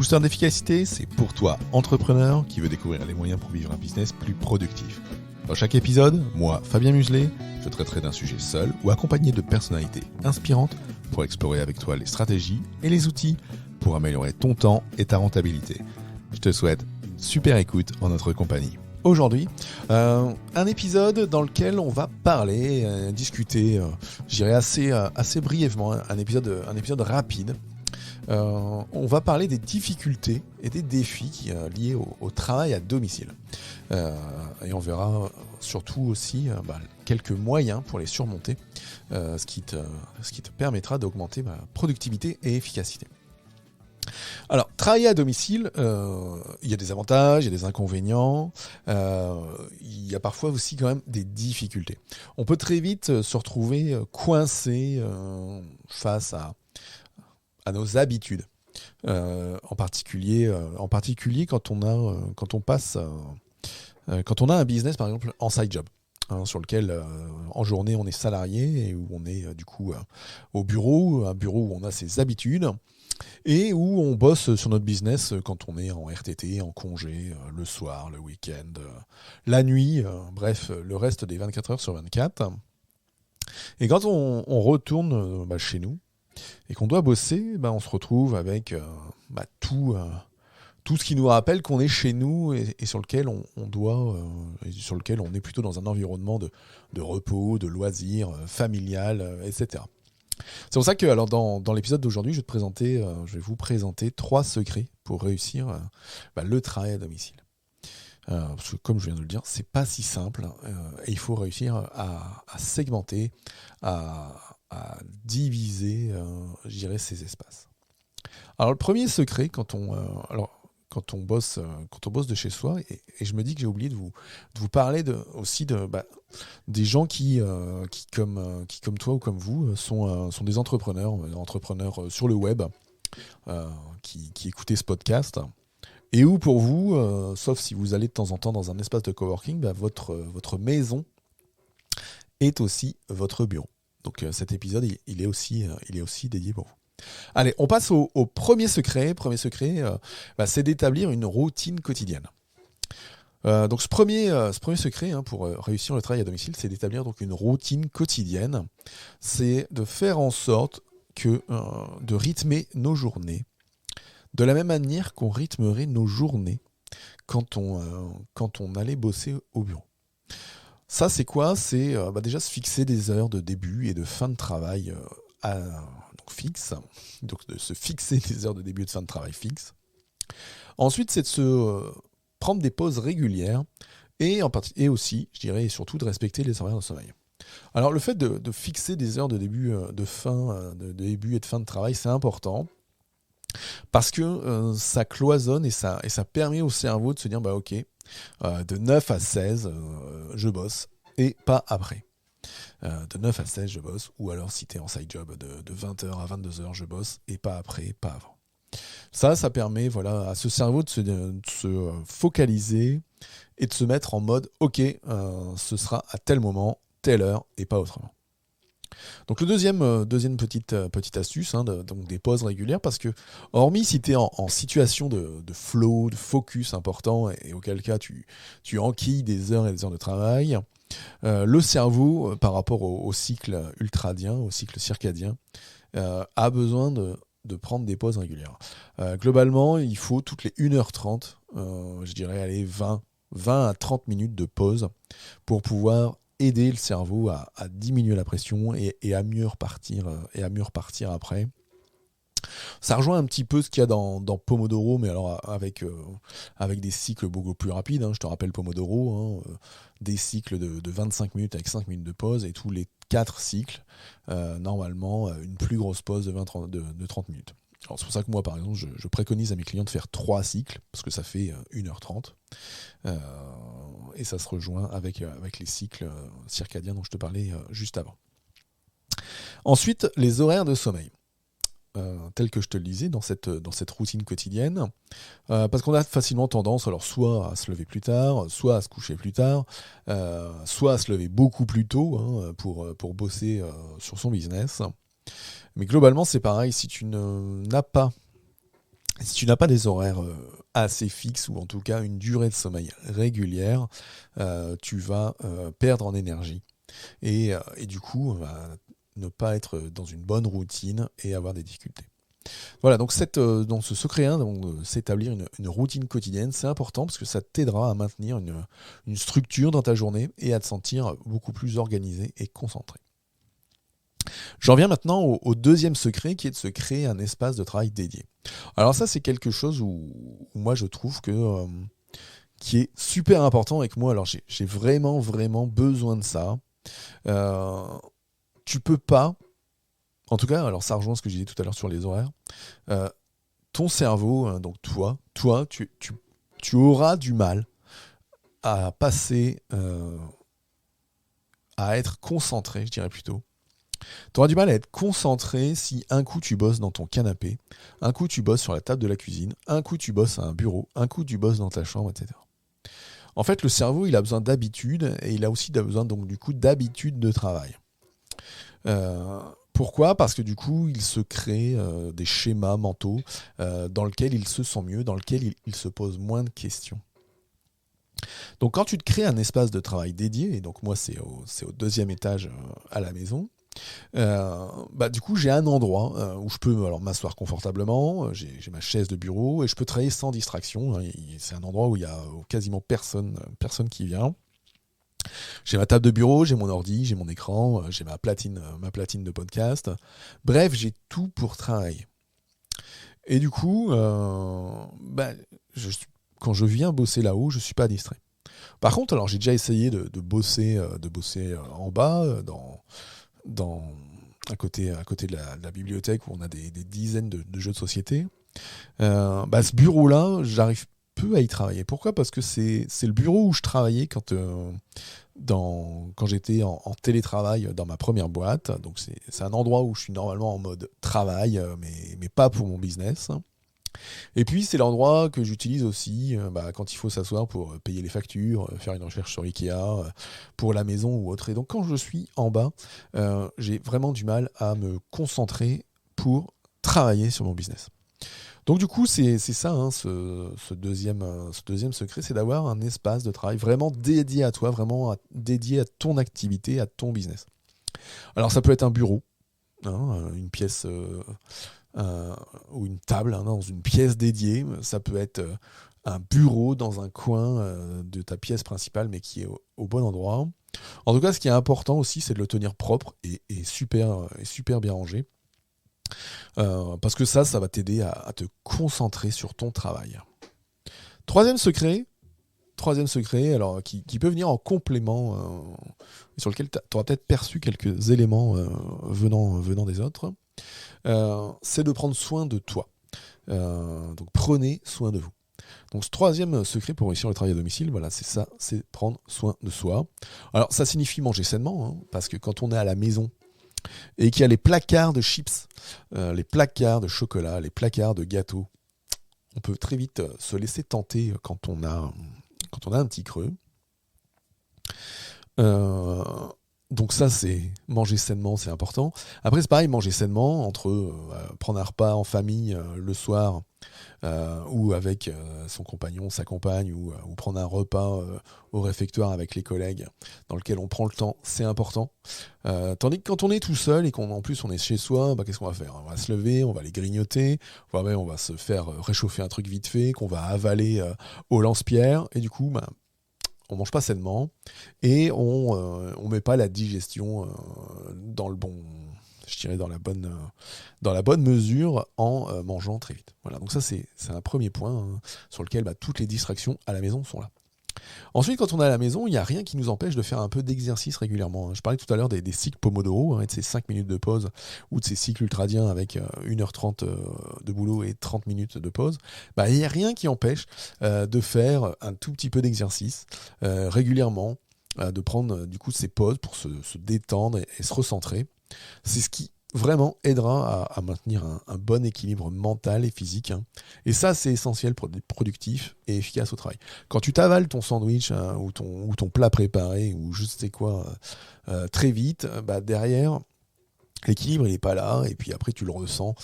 Booster d'efficacité, c'est pour toi, entrepreneur, qui veut découvrir les moyens pour vivre un business plus productif. Dans chaque épisode, moi, Fabien Muselet, je traiterai d'un sujet seul ou accompagné de personnalités inspirantes pour explorer avec toi les stratégies et les outils pour améliorer ton temps et ta rentabilité. Je te souhaite une super écoute en notre compagnie. Aujourd'hui, un épisode dans lequel on va parler, discuter, je dirais assez brièvement, un épisode rapide. On va parler des difficultés et des défis liés au travail à domicile. Et on verra surtout aussi quelques moyens pour les surmonter, ce qui te permettra d'augmenter productivité et efficacité. Alors, travailler à domicile, il y a des avantages, il y a des inconvénients, il y a parfois aussi quand même des difficultés. On peut très vite se retrouver coincé face à nos habitudes, en particulier quand on a un business par exemple en side job, sur lequel en journée on est salarié et où on est du coup au bureau, un bureau où on a ses habitudes et où on bosse sur notre business quand on est en RTT, en congé, le soir, le week-end, la nuit, bref, le reste des 24 heures sur 24. Et quand on retourne chez nous et qu'on doit bosser, on se retrouve avec tout ce qui nous rappelle qu'on est chez nous et sur lequel sur lequel on est plutôt dans un environnement de repos, de loisirs, familial, etc. C'est pour ça que alors dans l'épisode d'aujourd'hui, je vais vous présenter 3 secrets pour réussir le travail à domicile. Parce que comme je viens de le dire, c'est pas si simple et il faut réussir à segmenter, à diviser, je dirais, ces espaces. Alors le premier secret quand on bosse de chez soi, et je me dis que j'ai oublié de vous parler aussi des gens qui comme toi ou comme vous sont des entrepreneurs sur le web, qui écoutez ce podcast, et où pour vous, sauf si vous allez de temps en temps dans un espace de coworking, votre maison est aussi votre bureau. Donc cet épisode, il est aussi dédié pour vous. Allez, on passe au premier secret. Premier secret, c'est d'établir une routine quotidienne. Donc ce premier secret pour réussir le travail à domicile, c'est d'établir donc une routine quotidienne. C'est de faire en sorte de rythmer nos journées de la même manière qu'on rythmerait nos journées quand on allait bosser au bureau. Ça, c'est quoi ? C'est déjà se fixer des heures de début et de fin de travail fixes. Donc de se fixer des heures de début et de fin de travail fixes. Ensuite, c'est de se prendre des pauses régulières et aussi, je dirais, et surtout de respecter les horaires de sommeil. Alors, le fait de fixer des heures de début, de début et de fin de travail, c'est important. Parce que ça cloisonne et ça permet au cerveau de se dire ok, de 9 à 16 je bosse et pas après. De 9 à 16 je bosse, ou alors si tu es en side job de 20h à 22h je bosse et pas après, pas avant. Ça permet à ce cerveau de se focaliser et de se mettre en mode ok, ce sera à tel moment, telle heure et pas autrement. Donc le deuxième petite astuce, donc des pauses régulières, parce que hormis si tu es en situation de flow, de focus important, et auquel cas tu enquilles des heures et des heures de travail, le cerveau, par rapport au cycle ultradien, au cycle circadien, a besoin de prendre des pauses régulières. Globalement, il faut toutes les 1h30, je dirais, allez, 20 à 30 minutes de pause pour pouvoir aider le cerveau à diminuer la pression et à mieux repartir après. Ça rejoint un petit peu ce qu'il y a dans Pomodoro, mais alors avec des cycles beaucoup plus rapides. Je te rappelle Pomodoro, des cycles de 25 minutes avec 5 minutes de pause, et tous les 4 cycles, normalement, une plus grosse pause de 30 minutes. Alors c'est pour ça que moi, par exemple, je préconise à mes clients de faire 3 cycles, parce que ça fait 1h30. Et ça se rejoint avec les cycles circadiens dont je te parlais juste avant. Ensuite, les horaires de sommeil. Tel que je te le disais dans cette routine quotidienne, parce qu'on a facilement tendance alors soit à se lever plus tard, soit à se coucher plus tard, soit à se lever beaucoup plus tôt pour bosser sur son business. Mais globalement c'est pareil, si tu n'as pas Si tu n'as pas des horaires assez fixes, ou en tout cas une durée de sommeil régulière, tu vas perdre en énergie. Et du coup, ne pas être dans une bonne routine et avoir des difficultés. Voilà, donc dans ce secret 1, s'établir une routine quotidienne, c'est important parce que ça t'aidera à maintenir une structure dans ta journée et à te sentir beaucoup plus organisé et concentré. J'en viens maintenant au deuxième secret, qui est de se créer un espace de travail dédié. Alors ça, c'est quelque chose où moi je trouve qui est super important et que moi, alors j'ai vraiment, vraiment besoin de ça. Euh, Tu peux pas, en tout cas, alors ça rejoint ce que j'ai dit tout à l'heure sur les horaires, euh, ton cerveau, hein, donc toi, tu auras du mal à passer, à être concentré, je dirais plutôt. Tu auras du mal à être concentré si un coup tu bosses dans ton canapé, un coup tu bosses sur la table de la cuisine, un coup tu bosses à un bureau, un coup tu bosses dans ta chambre, etc. En fait, le cerveau, il a besoin d'habitude et il a aussi besoin donc du coup d'habitude de travail. Pourquoi ? Parce que du coup, il se crée des schémas mentaux dans lesquels il se sent mieux, dans lesquels il se pose moins de questions. Donc quand tu te crées un espace de travail dédié, et donc moi c'est au deuxième étage à la maison, du coup j'ai un endroit où je peux alors m'asseoir confortablement, j'ai ma chaise de bureau et je peux travailler sans distraction, hein. C'est un endroit où il y a quasiment personne qui vient. J'ai ma table de bureau, j'ai mon ordi, j'ai mon écran, j'ai ma platine de podcast. Bref, j'ai tout pour travailler. Et du coup, quand je viens bosser là-haut, je ne suis pas distrait. Par contre, alors j'ai déjà essayé de bosser en bas, dans, à côté de la bibliothèque où on a des dizaines de jeux de société. Ce bureau-là, j'arrive peu à y travailler. Pourquoi ? Parce que c'est le bureau où je travaillais quand j'étais en télétravail dans ma première boîte. Donc c'est un endroit où je suis normalement en mode travail, mais pas pour mon business. Et puis c'est l'endroit que j'utilise aussi quand il faut s'asseoir pour payer les factures, faire une recherche sur Ikea, pour la maison ou autre. Et donc quand je suis en bas, j'ai vraiment du mal à me concentrer pour travailler sur mon business. Donc du coup, c'est ça, hein, ce deuxième secret, c'est d'avoir un espace de travail vraiment dédié à toi, vraiment dédié à ton activité, à ton business. Alors ça peut être un bureau, hein, une pièce ou une table, hein, dans une pièce dédiée. Ça peut être un bureau dans un coin de ta pièce principale, mais qui est au bon endroit. En tout cas, ce qui est important aussi, c'est de le tenir propre et super bien rangé. Parce que ça va t'aider à te concentrer sur ton travail. Troisième secret, alors qui peut venir en complément, sur lequel tu auras peut-être perçu quelques éléments venant des autres, c'est de prendre soin de toi. Donc prenez soin de vous. Donc ce troisième secret pour réussir le travail à domicile, voilà, c'est ça, c'est prendre soin de soi. Alors ça signifie manger sainement, hein, parce que quand on est à la maison, et qu'il y a les placards de chips, les placards de chocolat, les placards de gâteaux, on peut très vite se laisser tenter quand on a un petit creux. Donc ça, c'est manger sainement, c'est important. Après, c'est pareil, manger sainement, entre prendre un repas en famille le soir, ou avec son compagnon, sa compagne, ou prendre un repas au réfectoire avec les collègues, dans lequel on prend le temps, c'est important. Tandis que quand on est tout seul et qu'en plus on est chez soi, qu'est-ce qu'on va faire ? On va se lever, on va les grignoter, on va se faire réchauffer un truc vite fait, qu'on va avaler au lance-pierre, et du coup, on mange pas sainement, et on met pas la digestion dans le bon... je dirais dans la bonne mesure en mangeant très vite. Voilà, donc ça c'est un premier point, hein, sur lequel toutes les distractions à la maison sont là. Ensuite, quand on est à la maison, il n'y a rien qui nous empêche de faire un peu d'exercice régulièrement, hein. Je parlais tout à l'heure des cycles Pomodoro, hein, de ces 5 minutes de pause, ou de ces cycles ultradiens avec 1h30 de boulot et 30 minutes de pause. Il n'y a rien qui empêche de faire un tout petit peu d'exercice régulièrement, de prendre du coup ces pauses pour se détendre et se recentrer. C'est ce qui vraiment aidera à maintenir un bon équilibre mental et physique, hein. Et ça, c'est essentiel pour être productif et efficace au travail. Quand tu t'avales ton sandwich, hein, ou ton plat préparé, ou je sais quoi, très vite, derrière, l'équilibre il est pas là, et puis après tu le ressens,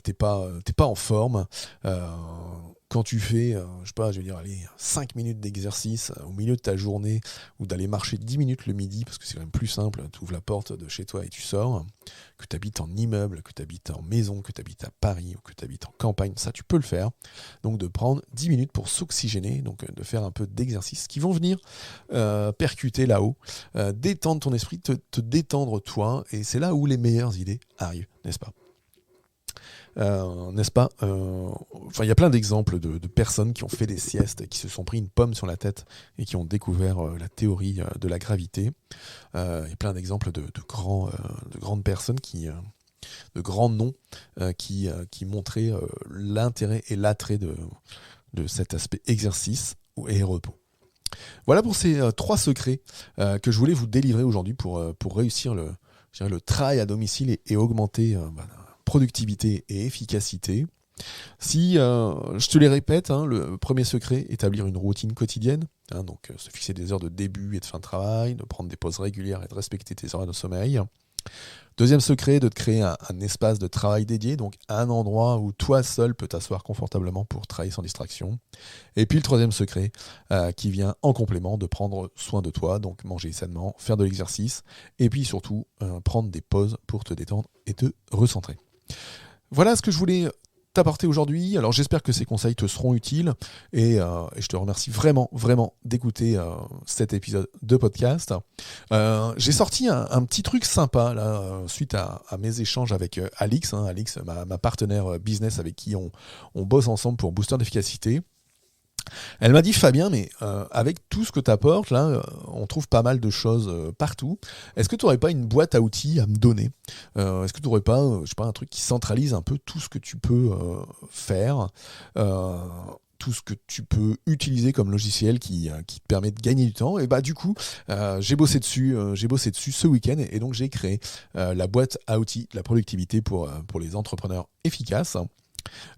t'es pas en forme. Quand tu fais, je sais pas, je veux dire, allez, 5 minutes d'exercice au milieu de ta journée, ou d'aller marcher 10 minutes le midi, parce que c'est quand même plus simple, tu ouvres la porte de chez toi et tu sors, que tu habites en immeuble, que tu habites en maison, que tu habites à Paris, ou que tu habites en campagne, ça tu peux le faire. Donc de prendre 10 minutes pour s'oxygéner, donc de faire un peu d'exercices qui vont venir percuter là-haut, détendre ton esprit, te détendre toi, et c'est là où les meilleures idées arrivent, n'est-ce pas ? N'est-ce pas ? Enfin, il y a plein d'exemples de personnes qui ont fait des siestes et qui se sont pris une pomme sur la tête et qui ont découvert la théorie de la gravité. Il y a plein d'exemples de grandes personnes de grands noms qui montraient l'intérêt et l'attrait de cet aspect exercice et repos. Voilà pour ces 3 secrets que je voulais vous délivrer aujourd'hui pour réussir le travail à domicile et augmenter productivité et efficacité. Si, je te les répète, le premier secret, établir une routine quotidienne, donc se fixer des heures de début et de fin de travail, de prendre des pauses régulières et de respecter tes horaires de sommeil. Deuxième secret, de te créer un espace de travail dédié, donc un endroit où toi seul peux t'asseoir confortablement pour travailler sans distraction. Et puis le troisième secret, qui vient en complément, de prendre soin de toi, donc manger sainement, faire de l'exercice, et puis surtout prendre des pauses pour te détendre et te recentrer. Voilà ce que je voulais t'apporter aujourd'hui. Alors j'espère que ces conseils te seront utiles, et je te remercie vraiment d'écouter cet épisode de podcast. J'ai sorti un petit truc sympa là, suite à mes échanges avec Alix, Alix, ma partenaire business avec qui on bosse ensemble pour Booster d'efficacité. Elle m'a dit: Fabien, mais avec tout ce que tu apportes, là, on trouve pas mal de choses partout. Est-ce que tu n'aurais pas une boîte à outils à me donner ? Est-ce que tu n'aurais pas, je sais pas, un truc qui centralise un peu tout ce que tu peux faire, tout ce que tu peux utiliser comme logiciel qui te permet de gagner du temps ? Et bah du coup, j'ai bossé dessus ce week-end, et donc j'ai créé la boîte à outils de la productivité pour les entrepreneurs efficaces.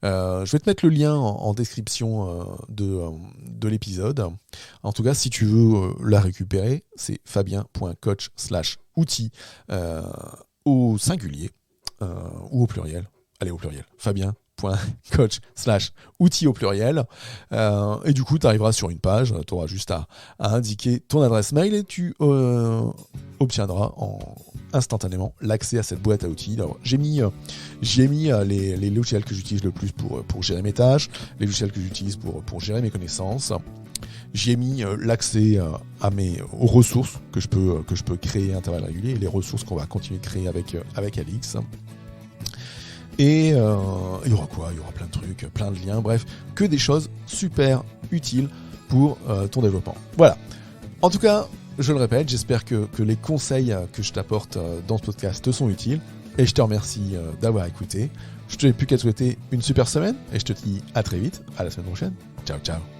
Je vais te mettre le lien en description de l'épisode. En tout cas, si tu veux la récupérer, c'est fabien.coach/outils au singulier ou au pluriel. Allez, au pluriel. Fabien.coach/outils au pluriel. Et du coup, tu arriveras sur une page, tu auras juste à indiquer ton adresse mail et tu obtiendras instantanément l'accès à cette boîte à outils. Alors, j'ai mis les logiciels que j'utilise le plus pour gérer mes tâches, les logiciels que j'utilise pour gérer mes connaissances. J'ai mis l'accès aux ressources que je peux créer à intervalles réguliers, et les ressources qu'on va continuer de créer avec Alix. Et il y aura quoi ? Il y aura plein de trucs, plein de liens, bref, que des choses super utiles pour ton développement. Voilà. En tout cas, je le répète, j'espère que les conseils que je t'apporte dans ce podcast te sont utiles, et je te remercie d'avoir écouté. Je n'ai plus qu'à te souhaiter une super semaine, et je te dis à très vite, à la semaine prochaine. Ciao, ciao.